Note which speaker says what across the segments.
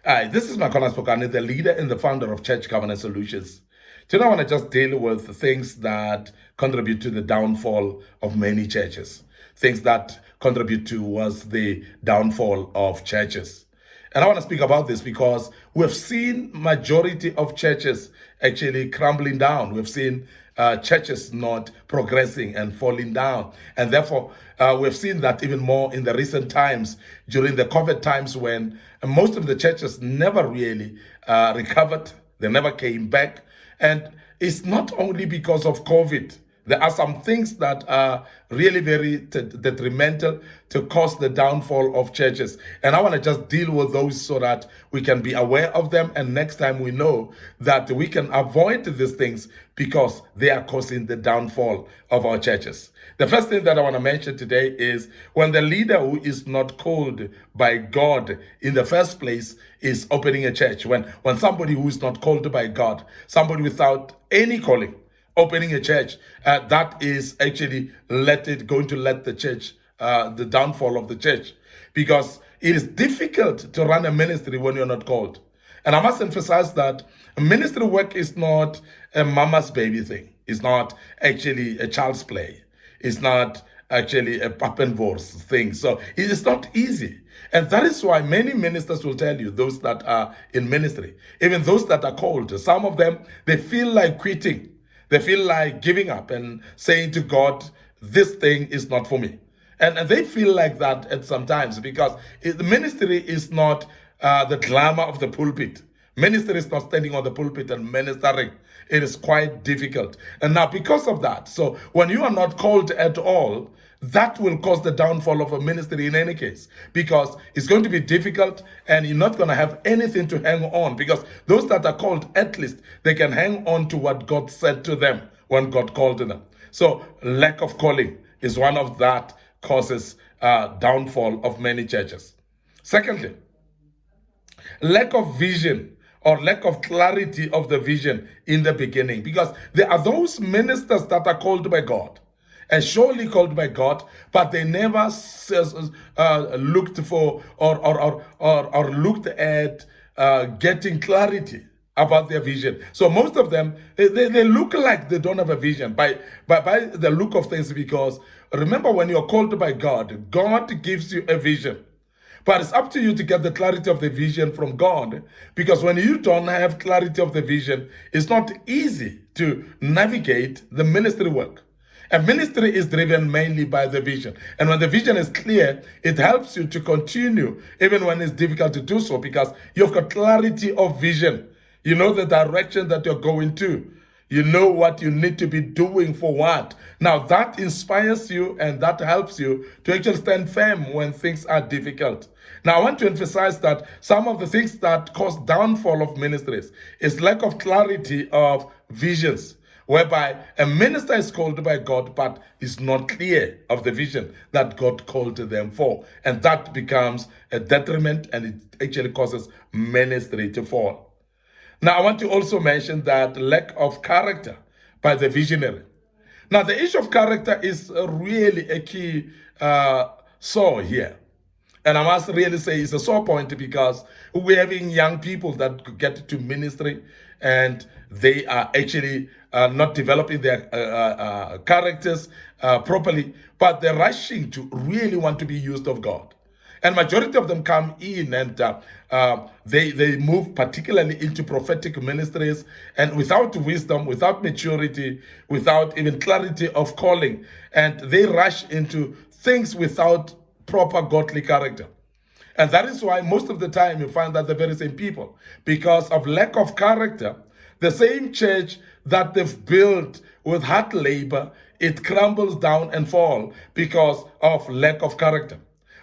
Speaker 1: Hi, this is Makona Spokane, the leader and the founder of Church Covenant Solutions. Today, I want to just deal with the things that contribute to the downfall of many churches, things that contribute towards the downfall of churches. And I want to speak about this because we've seen majority of churches actually crumbling down. We've seen churches not progressing and falling down. And therefore, we've seen that even more in the recent times, during the COVID times when most of the churches never really recovered. They never came back. And it's not only because of COVID. There are some things that are really very detrimental to cause the downfall of churches. And I want to just deal with those so that we can be aware of them. And next time we know that we can avoid these things because they are causing the downfall of our churches. The first thing that I want to mention today is when the leader who is not called by God in the first place is opening a church. When somebody who is not called by God, somebody without any calling, opening a church, that is actually going to let the church, the downfall of the church, because it is difficult to run a ministry when you're not called. And I must emphasize that ministry work is not a mama's baby thing. It's not actually a child's play. It's not actually a Pappenwurst thing. So it is not easy. And that is why many ministers will tell you, those that are in ministry, even those that are called, some of them, they feel like quitting. They feel like giving up and saying to God, this thing is not for me. And they feel like that at some times because the ministry is not the glamour of the pulpit. Ministry is not standing on the pulpit and ministering. It is quite difficult. And now because of that, so when you are not called at all, that will cause the downfall of a ministry in any case, because it's going to be difficult and you're not going to have anything to hang on, because those that are called, at least they can hang on to what God said to them when God called them. So lack of calling is one of that causes downfall of many churches. Secondly, lack of vision or lack of clarity of the vision in the beginning, because there are those ministers that are called by God and surely called by God, but they never looked for or looked at getting clarity about their vision. So most of them, they look like they don't have a vision by the look of things, because remember, when you're called by God, God gives you a vision. But it's up to you to get the clarity of the vision from God, because when you don't have clarity of the vision, it's not easy to navigate the ministry work. And ministry is driven mainly by the vision. And when the vision is clear, it helps you to continue even when it's difficult to do so, because you've got clarity of vision. You know the direction that you're going to. You know what you need to be doing for what. Now that inspires you and that helps you to actually stand firm when things are difficult. Now I want to emphasize that some of the things that cause downfall of ministries is lack of clarity of visions, whereby a minister is called by God but is not clear of the vision that God called them for. And that becomes a detriment, and it actually causes ministry to fall. Now, I want to also mention that lack of character by the visionary. Now, the issue of character is really a key sore here. And I must really say it's a sore point, because we're having young people that get to ministry and they are actually not developing their characters properly, but they're rushing to really want to be used of God. And majority of them come in and they move particularly into prophetic ministries, and without wisdom, without maturity, without even clarity of calling. And they rush into things without proper godly character. And that is why most of the time you find that the very same people, because of lack of character, the same church that they've built with hard labor, it crumbles down and falls because of lack of character.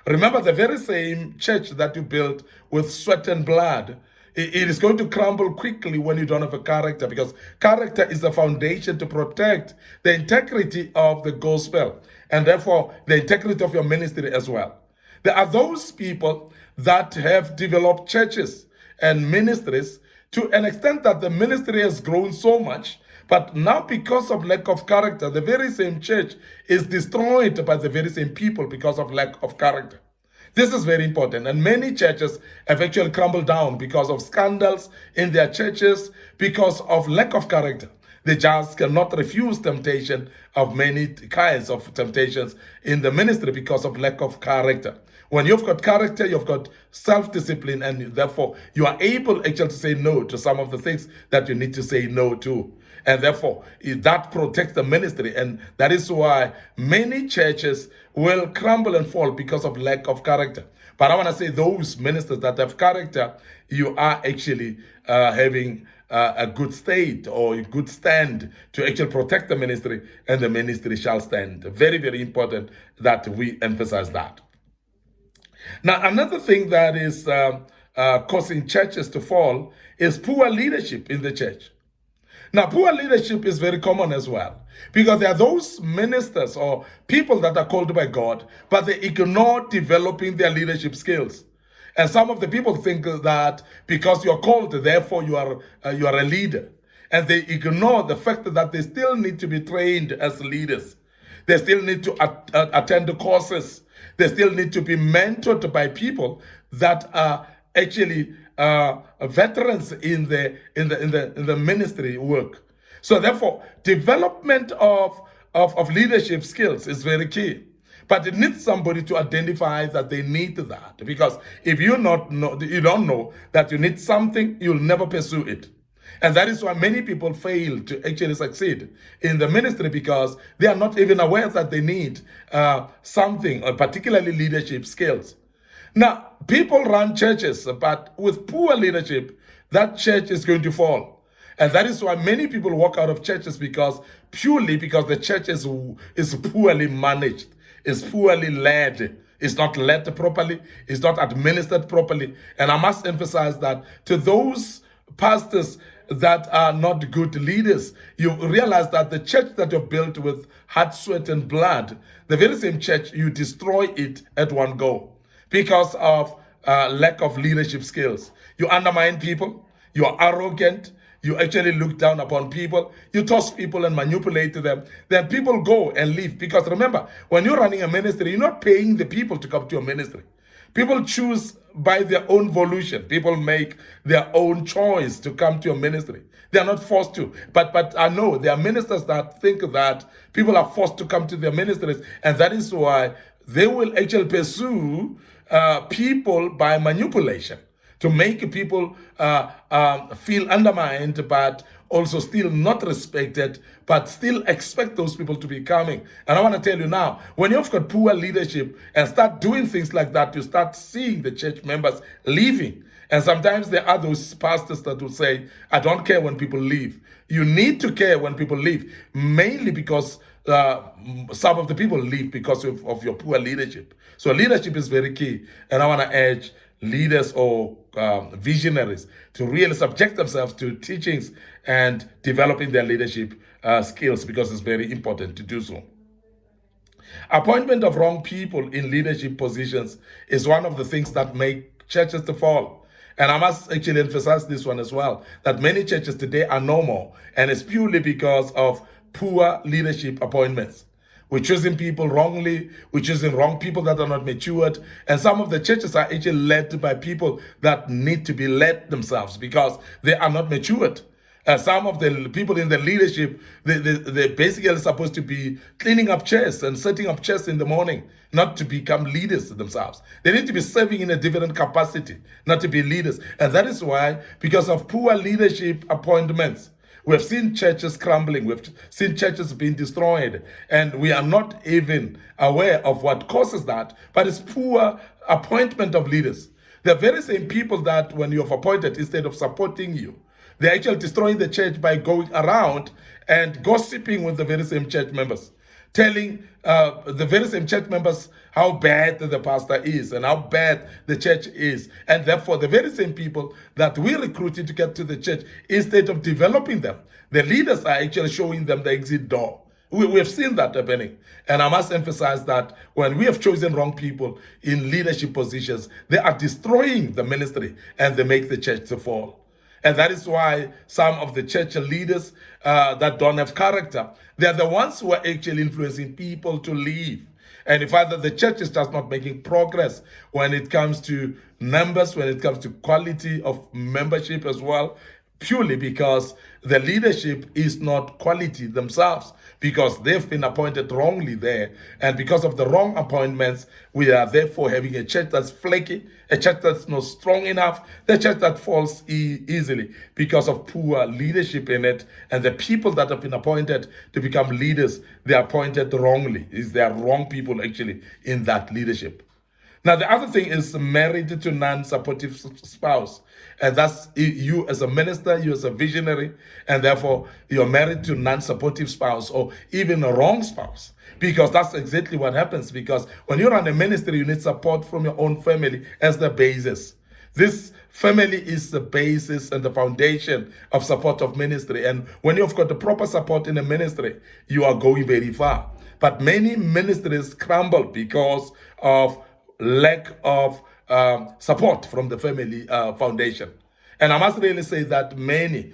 Speaker 1: Remember, the very same church that you built with sweat and blood, it is going to crumble quickly when you don't have a character, because character is the foundation to protect the integrity of the gospel and therefore the integrity of your ministry as well. There are those people that have developed churches and ministries to an extent that the ministry has grown so much, but now because of lack of character, the very same church is destroyed by the very same people because of lack of character. This is very important. And many churches have actually crumbled down because of scandals in their churches, because of lack of character. They just cannot refuse temptation of many kinds of temptations in the ministry because of lack of character. When you've got character, you've got self-discipline, and therefore you are able actually to say no to some of the things that you need to say no to. And therefore, that protects the ministry. And that is why many churches will crumble and fall because of lack of character. But I want to say those ministers that have character, you are actually having a good state or a good stand to actually protect the ministry, and the ministry shall stand. Very, very important that we emphasize that. Now, another thing that is causing churches to fall is poor leadership in the church. Now, poor leadership is very common as well, because there are those ministers or people that are called by God, but they ignore developing their leadership skills. And some of the people think that because you're called, therefore you are a leader. And they ignore the fact that they still need to be trained as leaders. They still need to attend the courses. They still need to be mentored by people that are actually veterans in the ministry work. So therefore, development of leadership skills is very key. But it needs somebody to identify that they need that. Because if you don't know that you need something, you'll never pursue it. And that is why many people fail to actually succeed in the ministry, because they are not even aware that they need something, or particularly leadership skills. Now, people run churches, but with poor leadership, that church is going to fall. And that is why many people walk out of churches, purely because the church is poorly managed, is poorly led. It's not led properly, it's not administered properly. And I must emphasize that to those pastors that are not good leaders, you realize that the church that you've built with heart, sweat, and blood, the very same church, you destroy it at one go because of lack of leadership skills. You undermine people, you are arrogant, you actually look down upon people, you toss people and manipulate them, then people go and leave. Because remember, when you're running a ministry, you're not paying the people to come to your ministry. People choose by their own volition. People make their own choice to come to your ministry. They are not forced to. But I know there are ministers that think that people are forced to come to their ministries, and that is why they will actually pursue people by manipulation, to make people feel undermined, but also still not respected, but still expect those people to be coming. And I want to tell you now, when you've got poor leadership and start doing things like that, you start seeing the church members leaving. And sometimes there are those pastors that will say, I don't care when people leave. You need to care when people leave, mainly because some of the people leave because of your poor leadership. So leadership is very key. And I want to urge leaders or visionaries to really subject themselves to teachings and developing their leadership skills, because it's very important to do so. Appointment of wrong people in leadership positions is one of the things that make churches to fall. And I must actually emphasize this one as well, that many churches today are no more, and it's purely because of poor leadership appointments. We're choosing people wrongly. We're choosing wrong people that are not matured. And some of the churches are actually led by people that need to be led themselves because they are not matured. Some of the people in the leadership, they're basically supposed to be cleaning up chairs and setting up chairs in the morning, not to become leaders themselves. They need to be serving in a different capacity, not to be leaders. And that is why, because of poor leadership appointments, we've seen churches crumbling. We've seen churches being destroyed. And we are not even aware of what causes that. But it's poor appointment of leaders. The very same people that when you have appointed, instead of supporting you, they're actually destroying the church by going around and gossiping with the very same church members, telling the very same church members how bad the pastor is and how bad the church is. And therefore, the very same people that we recruited to get to the church, instead of developing them, the leaders are actually showing them the exit door. We have seen that happening. And I must emphasize that when we have chosen wrong people in leadership positions, they are destroying the ministry and they make the church to fall. And that is why some of the church leaders that don't have character, they're the ones who are actually influencing people to leave. And you find that the church is just not making progress when it comes to numbers, when it comes to quality of membership as well, purely because the leadership is not quality themselves, because they've been appointed wrongly there. And because of the wrong appointments, we are therefore having a church that's flaky, a church that's not strong enough, the church that falls easily because of poor leadership in it. And the people that have been appointed to become leaders, they are appointed wrongly. There are wrong people actually in that leadership. Now, the other thing is married to non-supportive spouse. And that's you as a minister, you as a visionary, and therefore you're married to non-supportive spouse or even a wrong spouse. Because that's exactly what happens. Because when you run a ministry, you need support from your own family as the basis. This family is the basis and the foundation of support of ministry. And when you've got the proper support in a ministry, you are going very far. But many ministries crumble because of lack of support from the family foundation. And I must really say that many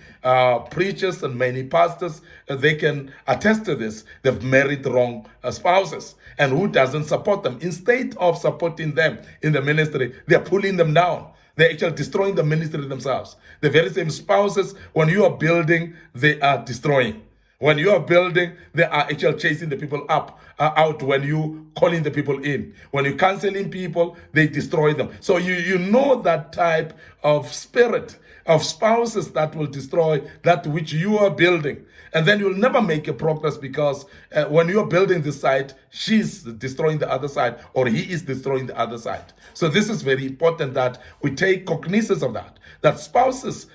Speaker 1: preachers and many pastors, they can attest to this. They've married wrong spouses. And who doesn't support them? Instead of supporting them in the ministry, they're pulling them down. They're actually destroying the ministry themselves. The very same spouses, when you are building, they are destroying. When you are building, they are actually chasing the people out when you calling the people in. When you canceling people, they destroy them. So you know that type of spirit of spouses that will destroy that which you are building. And then you'll never make a progress because when you're building this side, she's destroying the other side or he is destroying the other side. So this is very important that we take cognizance of that spouses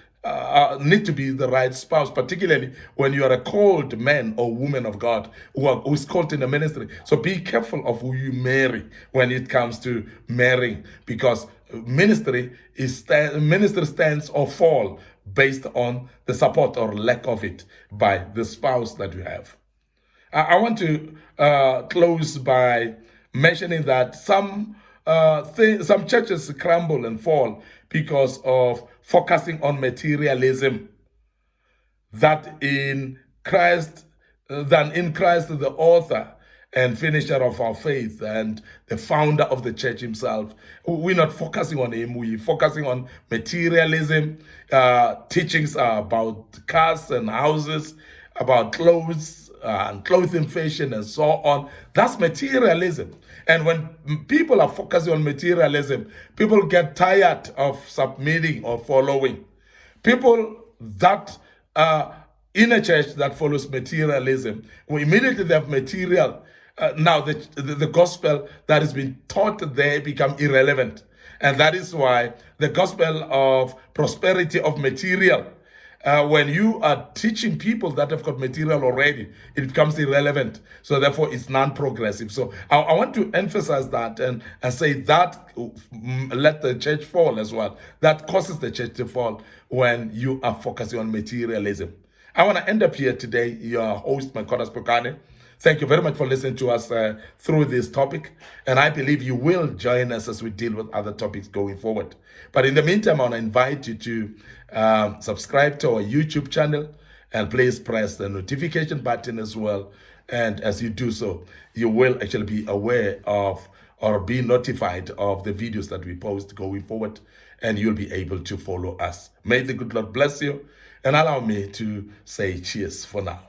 Speaker 1: need to be the right spouse, particularly when you are a called man or woman of God who is called in the ministry. So be careful of who you marry when it comes to marrying, because ministry stands or fall based on the support or lack of it by the spouse that you have. I want to close by mentioning that some churches crumble and fall because of focusing on materialism than in Christ, the author and finisher of our faith and the founder of the church himself. We're not focusing on him, we're focusing on materialism. Teachings are about cars and houses, about clothes and clothing fashion and so on. That's materialism. And when people are focusing on materialism, people get tired of submitting or following. People that in a church that follows materialism, immediately they have material. Now the gospel that has been taught there become irrelevant. And that is why the gospel of prosperity of material, when you are teaching people that have got material already, it becomes irrelevant. So therefore, it's non-progressive. So I want to emphasize that and say that let the church fall as well. That causes the church to fall when you are focusing on materialism. I want to end up here today. Your host, Makotas Pokane. Thank you very much for listening to us through this topic. And I believe you will join us as we deal with other topics going forward. But in the meantime, I want to invite you to subscribe to our YouTube channel and please press the notification button as well. And as you do so, you will actually be aware of or be notified of the videos that we post going forward, and you'll be able to follow us. May the good Lord bless you and allow me to say cheers for now.